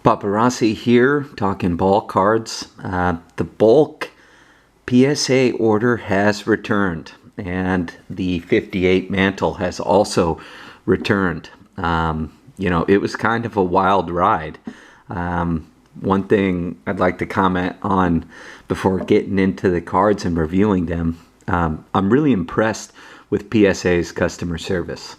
Paparazzi here, talking bulk cards. The bulk PSA order has returned, and the 58 Mantle has also returned. It was kind of a wild ride. One thing I'd like to comment on before getting into the cards and reviewing them, I'm really impressed with PSA's customer service.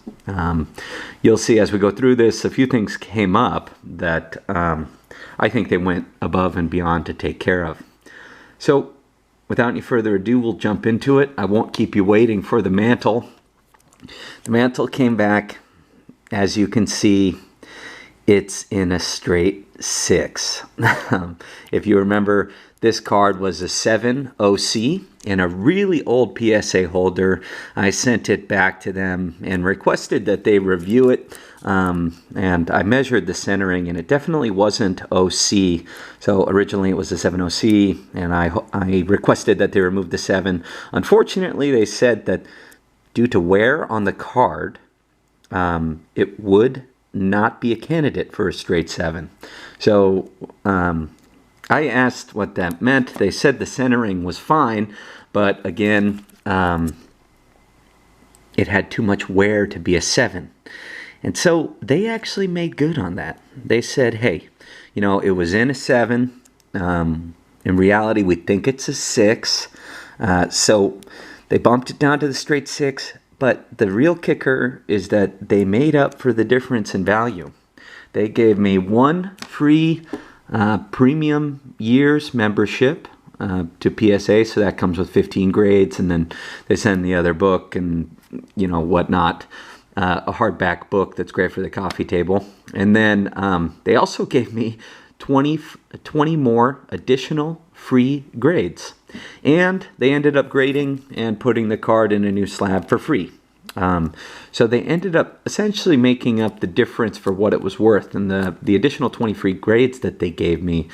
You'll see as we go through this, a few things came up that I think they went above and beyond to take care of. So without any further ado, we'll jump into it. I won't keep you waiting for the Mantle. The Mantle came back. As you can see, it's in a straight 6. If you remember, this card was a 7 OC in a really old PSA holder. I sent it back to them and requested that they review it. And I measured the centering, and it definitely wasn't OC. So originally it was a 7 OC, and I requested that they remove the 7. Unfortunately, they said that due to wear on the card, it would not be a candidate for a straight 7. So I asked what that meant. They said the centering was fine, but again, it had too much wear to be a 7. And so they actually made good on that. They said, hey, it was in a 7. In reality, we think it's a 6. So they bumped it down to the straight 6. But the real kicker is that they made up for the difference in value. They gave me 1 free premium years membership to PSA, so that comes with 15 grades, and then they send the other book and whatnot, a hardback book that's great for the coffee table. And then they also gave me 20 more additional free grades, and they ended up grading and putting the card in a new slab for free. So they ended up essentially making up the difference for what it was worth, and the additional 20 free grades that they gave me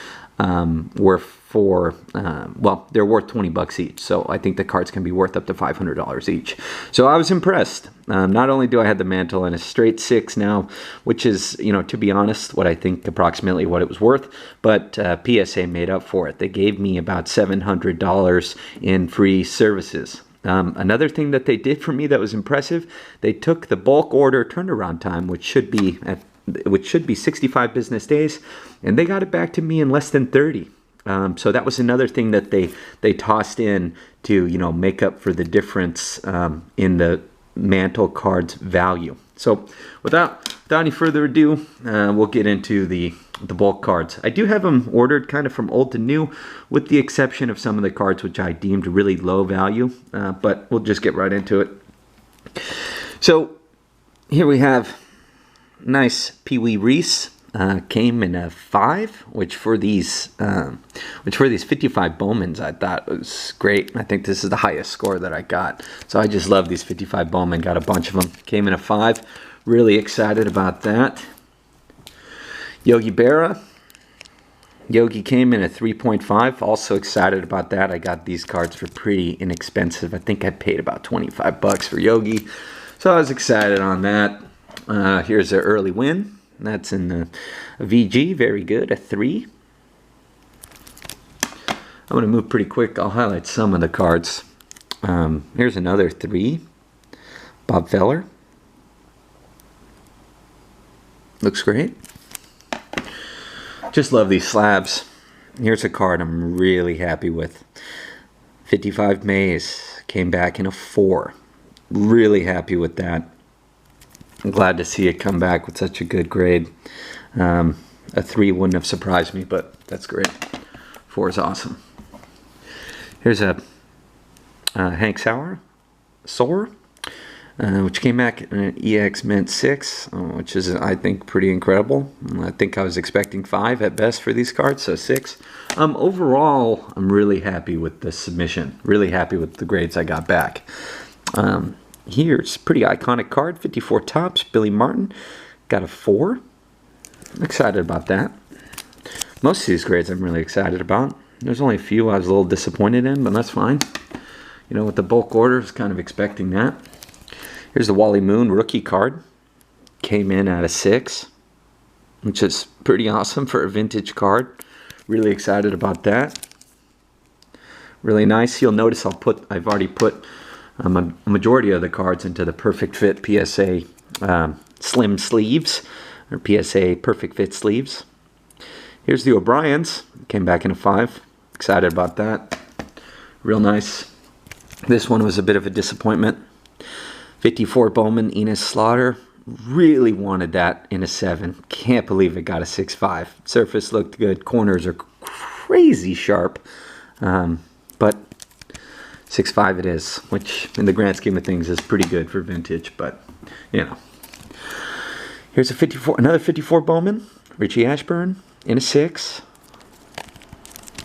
were for, they're worth $20 each. So I think the cards can be worth up to $500 each. So I was impressed. Not only do I have the Mantle in a straight 6 now, which is, to be honest, what I think approximately what it was worth, but PSA made up for it. They gave me about $700 in free services. Another thing that they did for me that was impressive, they took the bulk order turnaround time, which should be 65 business days, and they got it back to me in less than 30. So that was another thing that they tossed in to make up for the difference in the Mantle card's value. So without any further ado, we'll get into the bulk cards. I do have them ordered kind of from old to new, with the exception of some of the cards which I deemed really low value, but we'll just get right into it. So here we have nice Pee Wee Reese. Came in a 5, which for these 55 Bowmans I thought was great. I think this is the highest score that I got. So I just love these 55 Bowman. Got a bunch of them. Came in a 5. Really excited about that. Yogi Berra. Yogi came in a 3.5. Also excited about that. I got these cards for pretty inexpensive. I think I paid about $25 for Yogi. So I was excited on that. Here's an early win. That's in the VG, very good, a 3. I'm going to move pretty quick. I'll highlight some of the cards. Here's another 3. Bob Feller. Looks great. Just love these slabs. Here's a card I'm really happy with. 55 Mays came back in a 4. Really happy with that. I'm glad to see it come back with such a good grade. A 3 wouldn't have surprised me, but that's great. 4 is awesome. Here's a Hank Sauer, which came back in an EX Mint 6, which is, I think, pretty incredible. I think I was expecting 5 at best for these cards, so 6. Overall, I'm really happy with the submission. Really happy with the grades I got back. Here's a pretty iconic card, 54 Topps, Billy Martin. Got a 4. I'm excited about that. Most of these grades I'm really excited about. There's only a few I was a little disappointed in, but that's fine. With the bulk order, I was kind of expecting that. Here's the Wally Moon rookie card. Came in at a 6. which is pretty awesome for a vintage card. Really excited about that. Really nice. You'll notice I've already put a majority of the cards into the Perfect Fit PSA slim sleeves, or PSA Perfect Fit sleeves. Here's the O'Briens. Came back in a 5. Excited about that. Real nice. This one was a bit of a disappointment. 54 Bowman Enos Slaughter. Really wanted that in a 7. Can't believe it got a 6.5. Surface looked good. Corners are crazy sharp. But 6.5 it is, which in the grand scheme of things is pretty good for vintage, but you know. Here's a 54, another 54 Bowman, Richie Ashburn in a 6.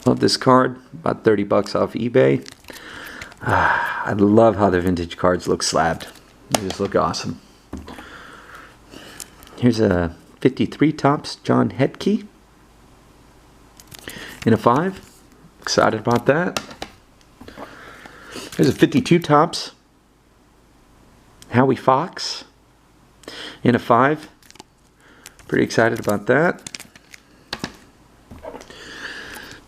Love this card, about 30 bucks off eBay. I love how the vintage cards look slabbed. They just look awesome. Here's a 53 Topps John Hetke in a 5. Excited about that. Here's a 52 Topps Howie Fox in a 5. Pretty excited about that.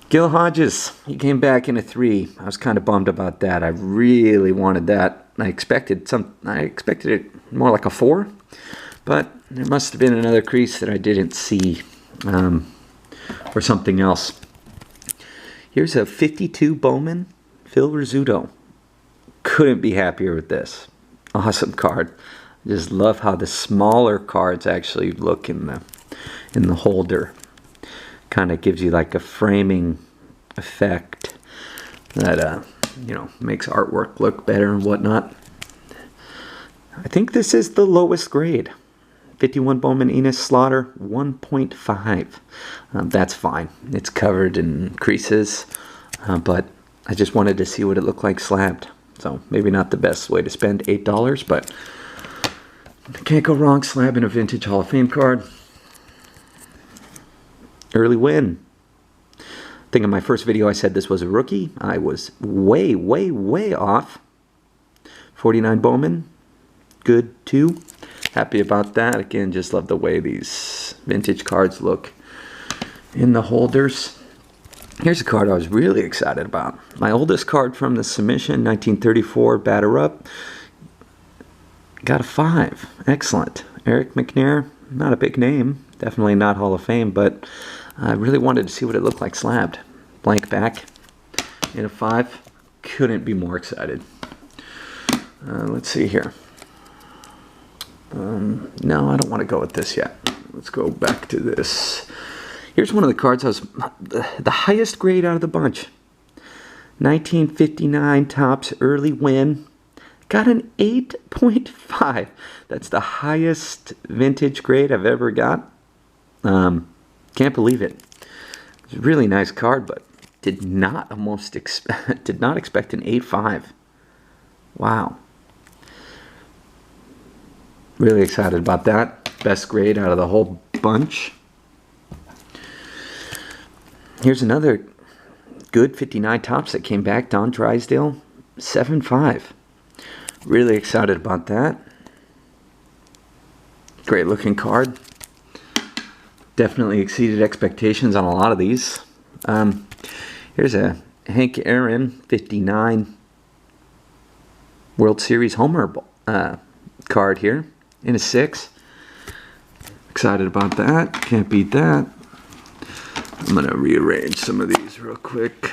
Gil Hodges, he came back in a 3. I was kind of bummed about that. I really wanted that. I expected it more like a 4, but there must have been another crease that I didn't see, or something else. Here's a 52 Bowman Phil Rizzuto. Couldn't be happier with this. Awesome card. I just love how the smaller cards actually look in the holder. Kind of gives you like a framing effect that you know, makes artwork look better and whatnot. I think this is the lowest grade. 51 Bowman Enos Slaughter 1.5. That's fine. It's covered in creases, but I just wanted to see what it looked like slabbed. So maybe not the best way to spend $8, but can't go wrong slabbing a vintage Hall of Fame card. Early win. I think in my first video I said this was a rookie. I was way, way, way off. 49 Bowman. Good too. Happy about that. Again, just love the way these vintage cards look in the holders. Here's a card I was really excited about. My oldest card from the submission, 1934 Batter Up. Got a 5. Excellent. Eric McNair, not a big name. Definitely not Hall of Fame, but I really wanted to see what it looked like slabbed. Blank back in a 5. Couldn't be more excited. Let's see here. No, I don't want to go with this yet. Let's go back to this. Here's one of the cards I was the highest grade out of the bunch. 1959 Topps Early Win. Got an 8.5. That's the highest vintage grade I've ever got. Can't believe it. It's a really nice card, but did not expect an 8.5. Wow. Really excited about that. Best grade out of the whole bunch. Here's another good 59 Topps that came back. Don Drysdale, 7.5. Really excited about that. Great looking card. Definitely exceeded expectations on a lot of these. Here's a Hank Aaron 59 World Series Homer card here in a 6. Excited about that. Can't beat that. I'm going to rearrange some of these real quick.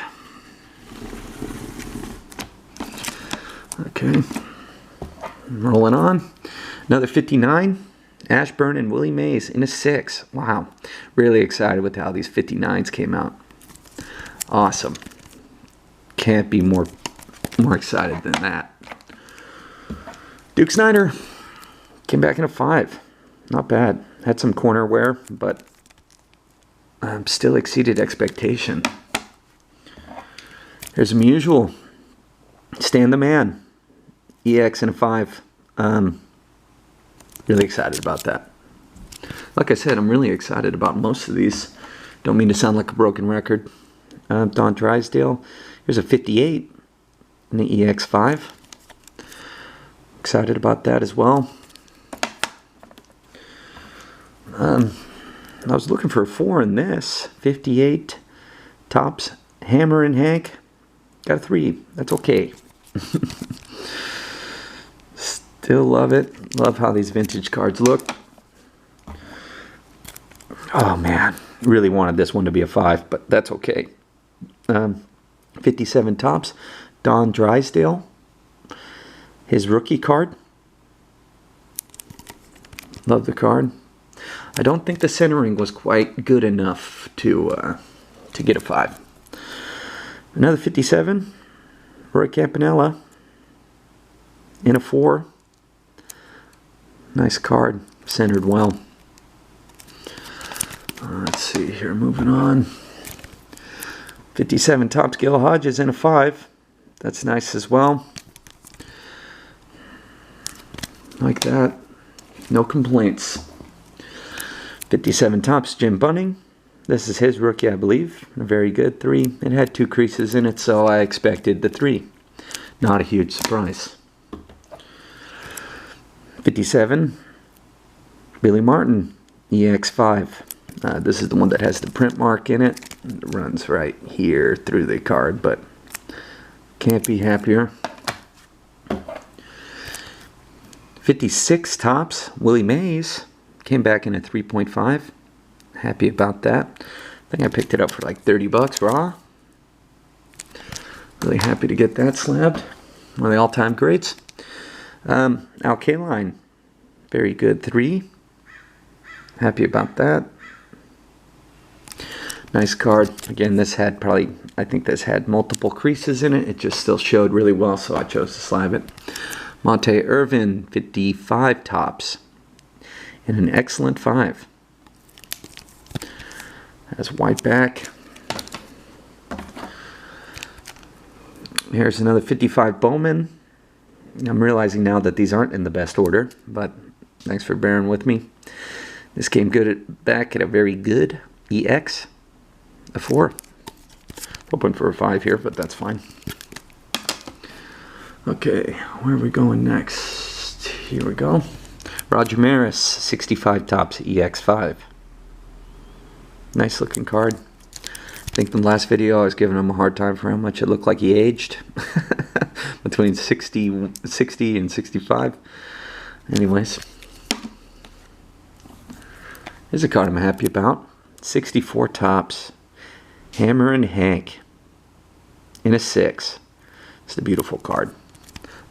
Okay. Rolling on. Another 59. Ashburn and Willie Mays in a 6. Wow. Really excited with how these 59s came out. Awesome. Can't be more excited than that. Duke Snider came back in a 5. Not bad. Had some corner wear, but still exceeded expectation. Here's a usual. Stan the Man. EX in a 5. Really excited about that. Like I said, I'm really excited about most of these. Don't mean to sound like a broken record. Don Drysdale. Here's a 58 in the EX5. Excited about that as well. I was looking for a 4 in this. 58 tops. Hammer and Hank. Got a 3. That's okay. Still love it. Love how these vintage cards look. Oh man, really wanted this one to be a 5, but that's okay. 57 tops. Don Drysdale. His rookie card. Love the card. I don't think the centering was quite good enough to get a 5. Another 57. Roy Campanella. In a 4. Nice card. Centered well. Let's see here. Moving on. 57 tops. Gil Hodges in a 5. That's nice as well. Like that. No complaints. 57 tops. Jim Bunning. This is his rookie, I believe. A very good 3. It had 2 creases in it, so I expected the 3. Not a huge surprise. 57. Billy Martin. EX5. This is the one that has the print mark in it. It runs right here through the card, but can't be happier. 56 tops. Willie Mays came back in a 3.5. Happy about that. I think I picked it up for like 30 bucks raw. Really happy to get that slabbed. One of the all-time greats. Al Kaline. Very good 3. Happy about that. Nice card. Again, this had probably, I think this had multiple creases in it. It just still showed really well, so I chose to slab it. Monte Irvin, 55 tops. And an excellent 5. Has white back. Here's another 55 Bowman. I'm realizing now that these aren't in the best order, but thanks for bearing with me. This came good back at a very good EX. A 4. Hoping for a 5 here, but that's fine. Okay, where are we going next? Here we go. Roger Maris, 65 tops, EX5. Nice looking card. I think in the last video I was giving him a hard time for how much it looked like he aged. Between 60 and 65. Anyways. Here's a card I'm happy about. 64 tops. Hammer and Hank. In a 6. It's a beautiful card.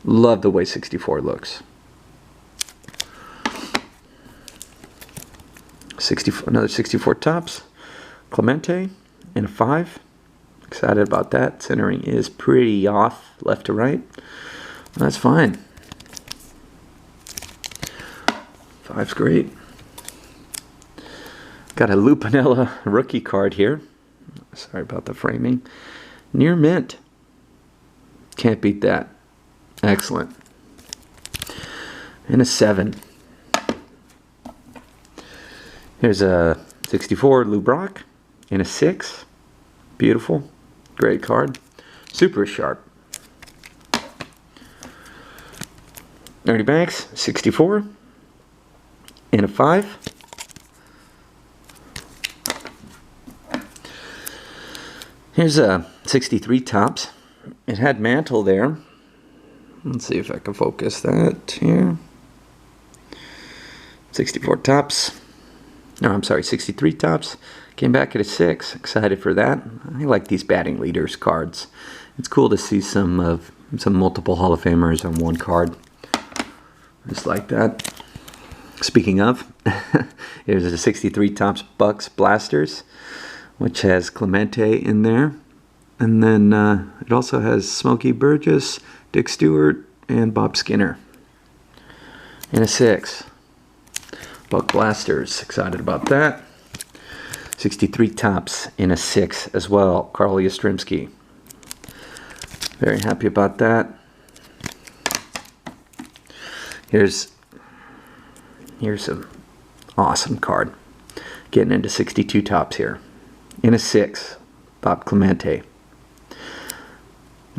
Love the way 64 looks. 64, another 64 tops. Clemente in a 5. Excited about that. Centering is pretty off left to right. That's fine. 5's great. Got a Lupinella rookie card here. Sorry about the framing. Near mint. Can't beat that. Excellent. And a 7. Here's a 64 Lou Brock and a 6. Beautiful. Great card. Super sharp. Ernie Banks, 64. And a 5. Here's a 63 tops. It had Mantle there. Let's see if I can focus that here. 64 tops. No, I'm sorry, 63 tops. Came back at a 6. Excited for that. I like these batting leaders cards. It's cool to see some multiple Hall of Famers on one card. Just like that. Speaking of, here's a 63 tops Bucks Blasters, which has Clemente in there. And then it also has Smokey Burgess, Dick Stewart, and Bob Skinner. In a 6. Buck Blasters. Excited about that. 63 tops in a 6 as well. Carl Yastrzemski. Very happy about that. Here's an awesome card. Getting into 62 tops here. In a 6. Bob Clemente.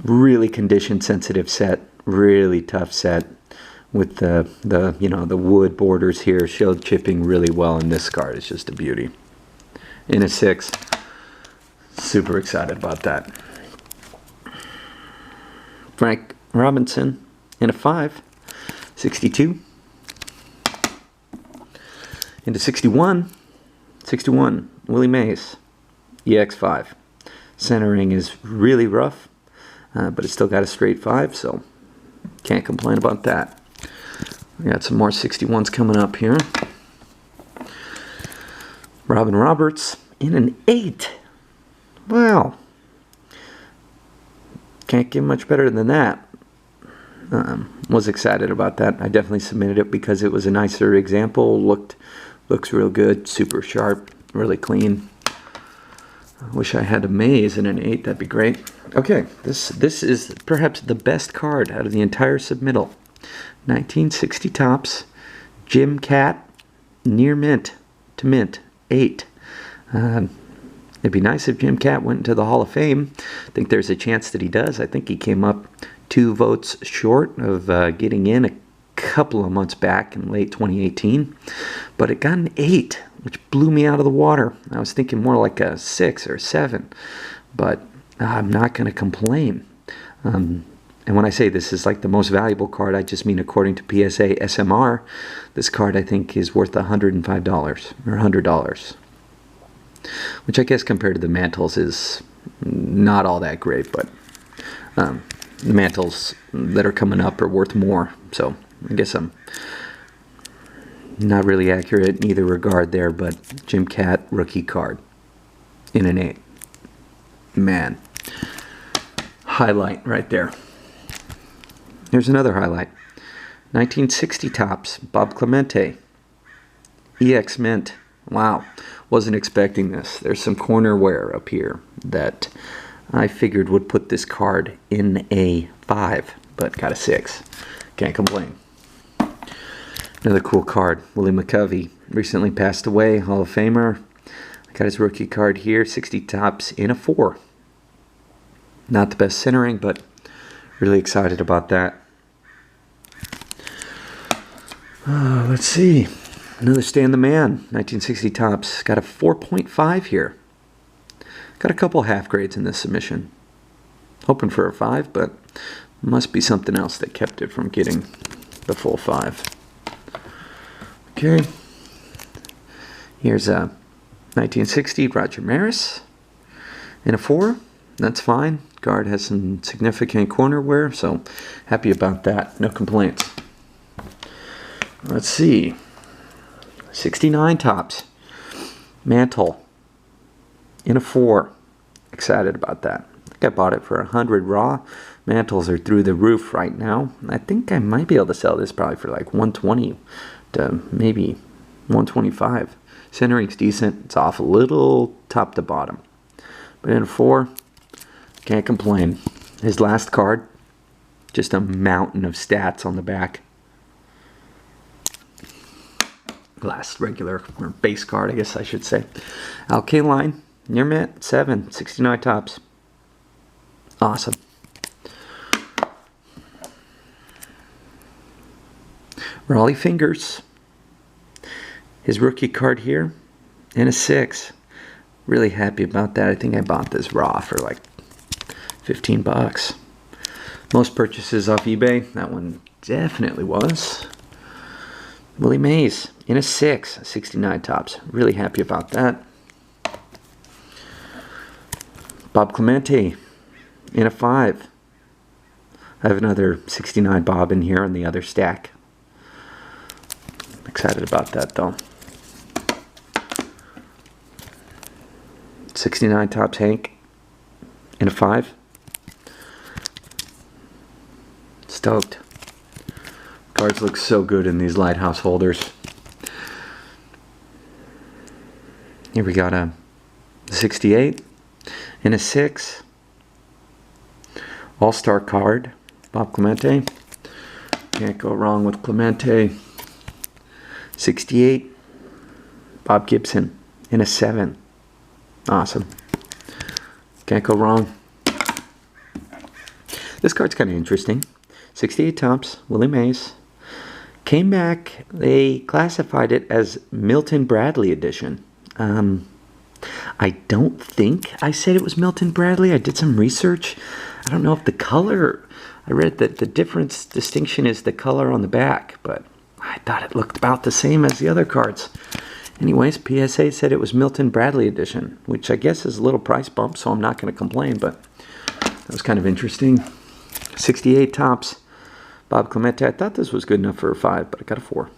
Really condition sensitive set. Really tough set. With the wood borders here, showed chipping really well in this card. It's just a beauty. in a 6. Super excited about that. Frank Robinson in a 5. 62. Into 61. 61. Willie Mays. EX5. Centering is really rough, but it's still got a straight 5, so can't complain about that. We got some more 61s coming up here. Robin Roberts in an 8. Wow. Can't get much better than that. Was excited about that. I definitely submitted it because it was a nicer example. Looks real good. Super sharp. Really clean. I wish I had a Maze in an 8. That'd be great. Okay, this is perhaps the best card out of the entire submittal. 1960 Topps, Jim Cat, near mint to mint, 8. It'd be nice if Jim Cat went into the Hall of Fame. I think there's a chance that he does. I think he came up 2 votes short of getting in a couple of months back in late 2018. But it got an 8, which blew me out of the water. I was thinking more like a 6 or 7. But I'm not going to complain. And when I say this is like the most valuable card, I just mean according to PSA SMR, this card I think is worth $105 or $100. Which I guess compared to the Mantles is not all that great, but the Mantles that are coming up are worth more. So I guess I'm not really accurate in either regard there, but Jim Cat rookie card in an 8. Man. Highlight right there. Here's another highlight. 1960 Topps, Bob Clemente. EX Mint. Wow. Wasn't expecting this. There's some corner wear up here that I figured would put this card in a 5, but got a 6. Can't complain. Another cool card. Willie McCovey recently passed away, Hall of Famer. I got his rookie card here, 60 Topps in a 4. Not the best centering, but really excited about that. Let's see. Another Stan the Man, 1960 Topps. Got a 4.5 here. Got a couple half grades in this submission. Hoping for a 5, but must be something else that kept it from getting the full 5. Okay. Here's a 1960 Roger Maris in a 4. That's fine. Card has some significant corner wear, so happy about that. No complaints. Let's see. 69 Topps. Mantle in a 4. Excited about that. I think I bought it for 100 raw. Mantles are through the roof right now. I think I might be able to sell this probably for like 120 to maybe 125. Centering's decent. It's off a little top to bottom. But in a 4, can't complain. His last card, just a mountain of stats on the back. Last regular or base card, I guess I should say. Al Kaline, near mint, 7, 69 Topps. Awesome. Raleigh Fingers. His rookie card here, and a 6. Really happy about that. I think I bought this raw for like 15 bucks. Most purchases off eBay. That one definitely was. Willie Mays in a 6, 69 Topps. Really happy about that. Bob Clemente in a 5. I have another 69 Bob in here on the other stack. Excited about that though. 69 Topps Hank in a 5. Stoked. Cards look so good in these lighthouse holders. Here we got a 68 in a 6. All-Star card, Bob Clemente. Can't go wrong with Clemente. 68, Bob Gibson in a 7. Awesome. Can't go wrong. This card's kind of interesting. 68 Topps, Willie Mays. Came back, they classified it as Milton Bradley edition. I don't think I said it was Milton Bradley. I did some research. I don't know if the color, I read that the distinction is the color on the back, but I thought it looked about the same as the other cards. Anyways, PSA said it was Milton Bradley edition, which I guess is a little price bump, so I'm not going to complain, but that was kind of interesting. 68 tops. Bob Clemente. I thought this was good enough for a 5, but I got a 4.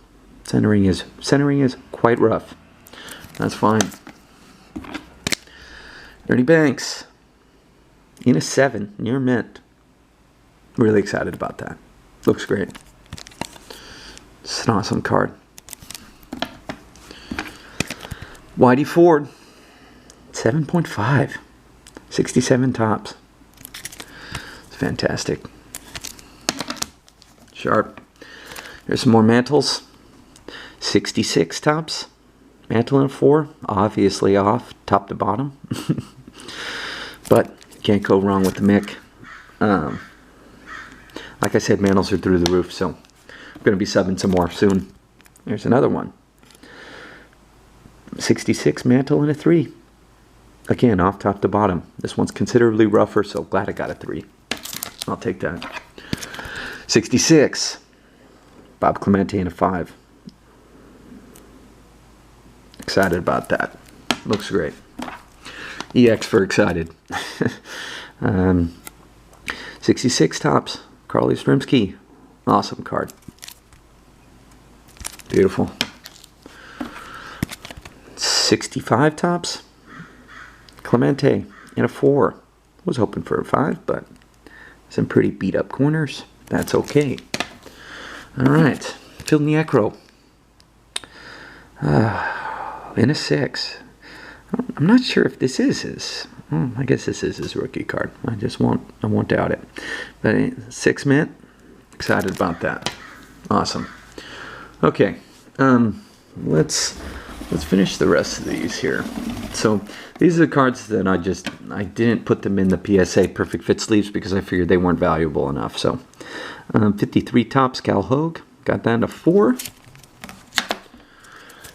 Centering is quite rough. That's fine. Ernie Banks. In a 7, near mint. Really excited about that. Looks great. It's an awesome card. Whitey Ford. 7.5. 67 tops. It's fantastic. Sharp. There's some more Mantles. 66 tops. Mantle in a 4. Obviously off top to bottom. But can't go wrong with the Mick. Like I said, Mantles are through the roof, so I'm going to be subbing some more soon. There's another one. 66 Mantle in a 3. Again, off top to bottom. This one's considerably rougher, so glad I got a 3. I'll take that. 66. Bob Clemente in a 5. Excited about that. Looks great. EX for excited. 66 tops. Carly Strimsky. Awesome card. Beautiful. 65 tops. Clemente in a 4. Was hoping for a 5, but some pretty beat up corners. That's okay. Alright. Phil Niekro. In a 6. I'm not sure if this is his. I guess this is his rookie card. I won't doubt it. But 6 mint. Excited about that. Awesome. Okay. Let's finish the rest of these here. So these are the cards that I didn't put them in the PSA Perfect Fit sleeves because I figured they weren't valuable enough. So 53 tops, Cal Hogue. Got that in a 4.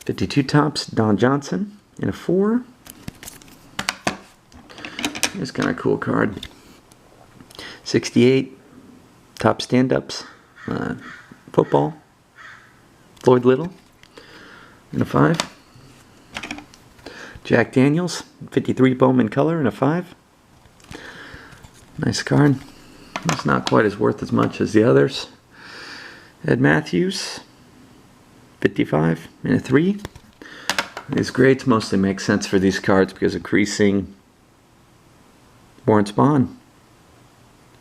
52 tops, Don Johnson in a 4. It's kind of a cool card. 68 top stand-ups, football, Floyd Little in a 5. Jack Daniels, 53 Bowman color in a 5. Nice card. It's not quite as worth as much as the others. Ed Matthews, 55 in a 3. These grades mostly make sense for these cards because of creasing. Warren Spahn,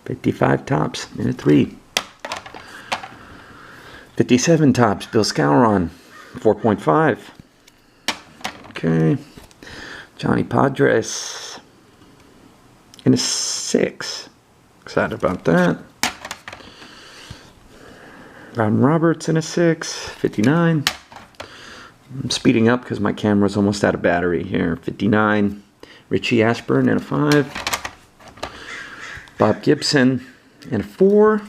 55 tops in a 3. 57 tops, Bill Scouron, 4.5. Okay. Johnny Padres in a 6. Excited about that. Robin Roberts in a 6. 59. I'm speeding up because my camera's almost out of battery here. 59. Richie Ashburn in a 5. Bob Gibson in a 4.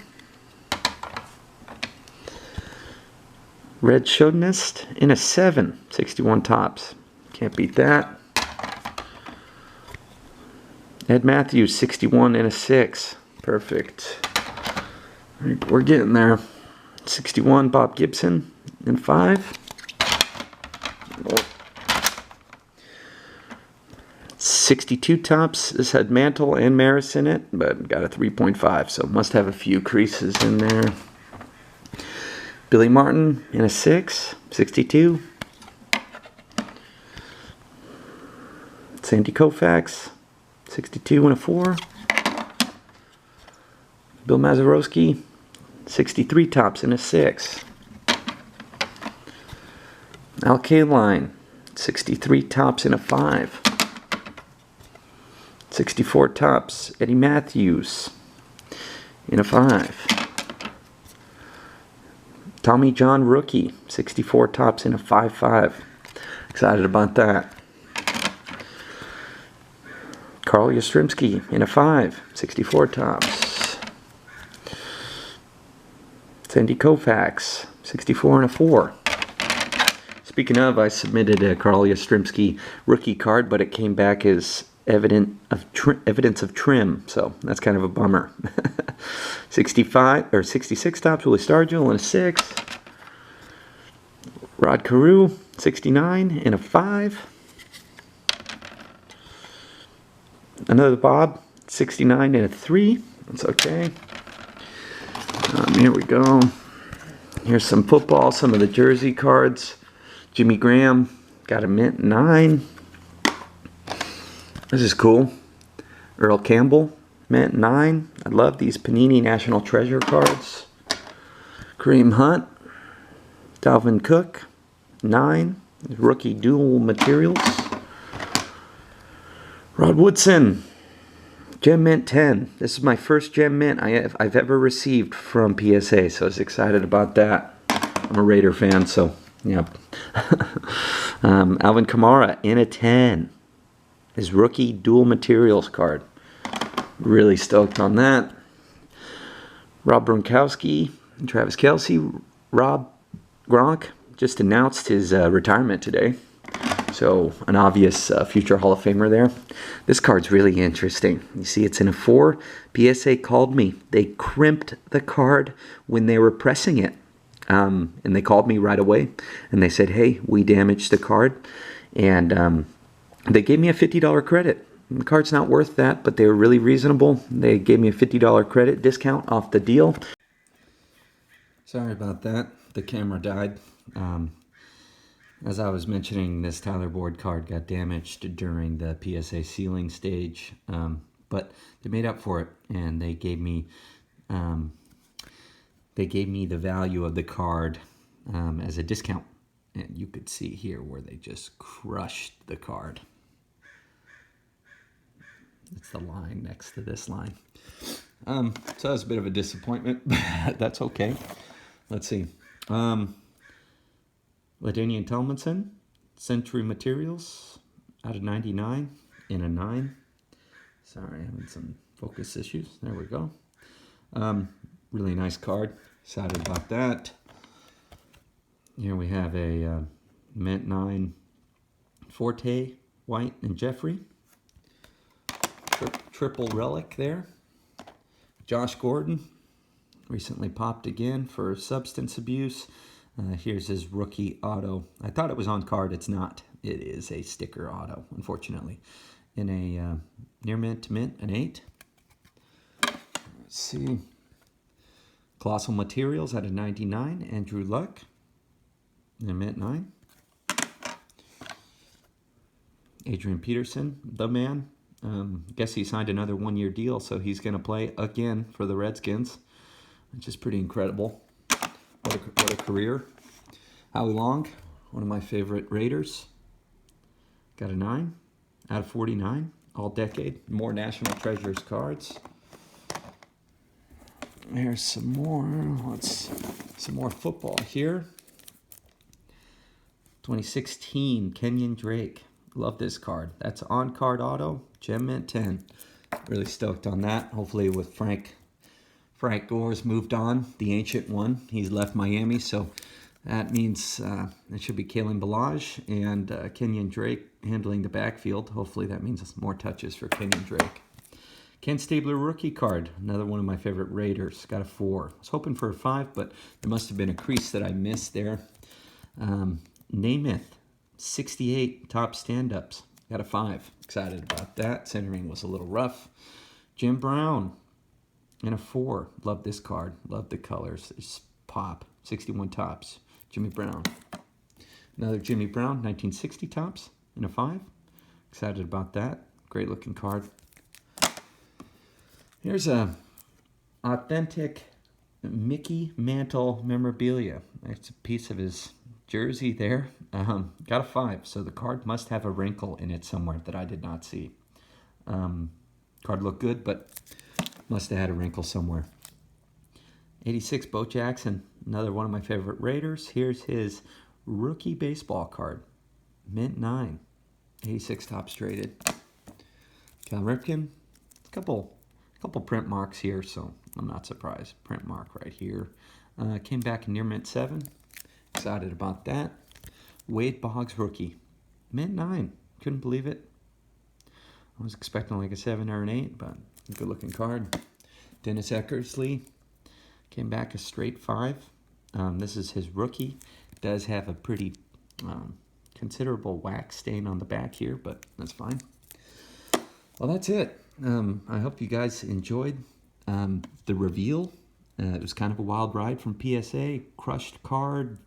Red Chauvinist in a 7. 61 tops. Can't beat that. Ed Matthews, 61 in a 6. Perfect. We're getting there. 61, Bob Gibson in 5. 62 tops. This had Mantle and Maris in it, but got a 3.5, so must have a few creases in there. Billy Martin in a 6. 62. Sandy Koufax, 62 and a 4. Bill Mazeroski, 63 tops in a 6. Al Kaline, 63 tops in a 5. 64 tops, Eddie Matthews in a 5. Tommy John rookie, 64 tops in a 5.5. Excited about that. Carl Yastrzemski in a 5, 64 tops. Sandy Koufax, 64 and a 4. Speaking of, I submitted a Carl Yastrzemski rookie card, but it came back as evidence of trim, so that's kind of a bummer. 65 or 66 tops, Willie Stargell in a 6. Rod Carew, 69 in a 5. Another Bob, 69 in a 3. That's okay. Here we go. Here's some football, some of the jersey cards. Jimmy Graham, got a mint 9. This is cool. Earl Campbell, mint 9. I love these Panini National Treasure cards. Kareem Hunt, Dalvin Cook, 9. Rookie dual materials. Rod Woodson, Gem Mint 10. This is my first Gem Mint I've ever received from PSA, so I was excited about that. I'm a Raider fan, so yeah. Alvin Kamara in a 10. His rookie dual materials card. Really stoked on that. Rob Gronkowski, Travis Kelce. Rob Gronk just announced his retirement today. So an obvious future Hall of Famer there. This card's really interesting. You see it's in a 4. PSA called me. They crimped the card when they were pressing it. And they called me right away. And they said, hey, we damaged the card. And they gave me a $50 credit. The card's not worth that, but they were really reasonable. They gave me a $50 credit discount off the deal. Sorry about that. The camera died. As I was mentioning, this Tyler Boyd card got damaged during the PSA sealing stage, but they made up for it, and they gave me the value of the card as a discount. And you could see here where they just crushed the card. It's the line next to this line. So that was a bit of a disappointment, but that's okay. Let's see. LaDainian Tomlinson, Century Materials, out of 99 in a 9. Sorry, I'm having some focus issues. There we go. Really nice card. Excited about that. Here we have a mint 9 Forte, White, and Jeffrey. Triple relic there. Josh Gordon, recently popped again for substance abuse. Here's his rookie auto. I thought it was on card. It's not. It is a sticker auto, unfortunately. In a near mint to mint, an 8. Let's see. Colossal Materials out of 99. Andrew Luck. In a mint 9. Adrian Peterson, the man. Guess he signed another 1-year deal, so he's going to play again for the Redskins, which is pretty incredible. What a career. Howie Long, one of my favorite Raiders. Got a 9 out of 49. All decade. More National Treasures cards. There's some more. Some more football here. 2016, Kenyon Drake. Love this card. That's on-card auto. Gem Mint 10. Really stoked on that. Hopefully with Frank Gore's moved on, the ancient one. He's left Miami, so that means it should be Kalen Ballage and Kenyon Drake handling the backfield. Hopefully that means more touches for Kenyon Drake. Ken Stabler rookie card, another one of my favorite Raiders. Got a 4. I was hoping for a 5, but there must have been a crease that I missed there. Namath, 68 top stand-ups. Got a 5. Excited about that. Centering was a little rough. Jim Brown. And a 4. Love this card. Love the colors. It's pop. 61 tops. Jimmy Brown. Another Jimmy Brown. 1960 tops. And a 5. Excited about that. Great looking card. Here's a authentic Mickey Mantle memorabilia. It's a piece of his jersey there. Got a 5. So the card must have a wrinkle in it somewhere that I did not see. Card looked good, but must have had a wrinkle somewhere. 86, Bo Jackson, another one of my favorite Raiders. Here's his rookie baseball card. Mint 9. 86 tops traded. Cal Ripken. A couple print marks here, so I'm not surprised. Print mark right here. Came back in near mint 7. Excited about that. Wade Boggs rookie. Mint 9. Couldn't believe it. I was expecting like a 7 or an 8, but good looking card. Dennis Eckersley came back a straight 5. This is his rookie. Does have a pretty considerable wax stain on the back here, but that's fine. Well, that's it. I hope you guys enjoyed the reveal. It was kind of a wild ride from PSA. Crushed card,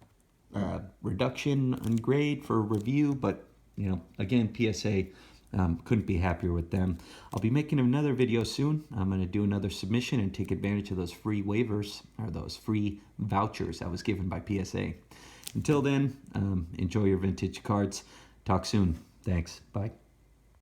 reduction on grade for review, but you know, again, PSA couldn't be happier with them. I'll be making another video soon. I'm going to do another submission and take advantage of those free waivers or those free vouchers I was given by PSA. Until then, enjoy your vintage cards. Talk soon. Thanks. Bye.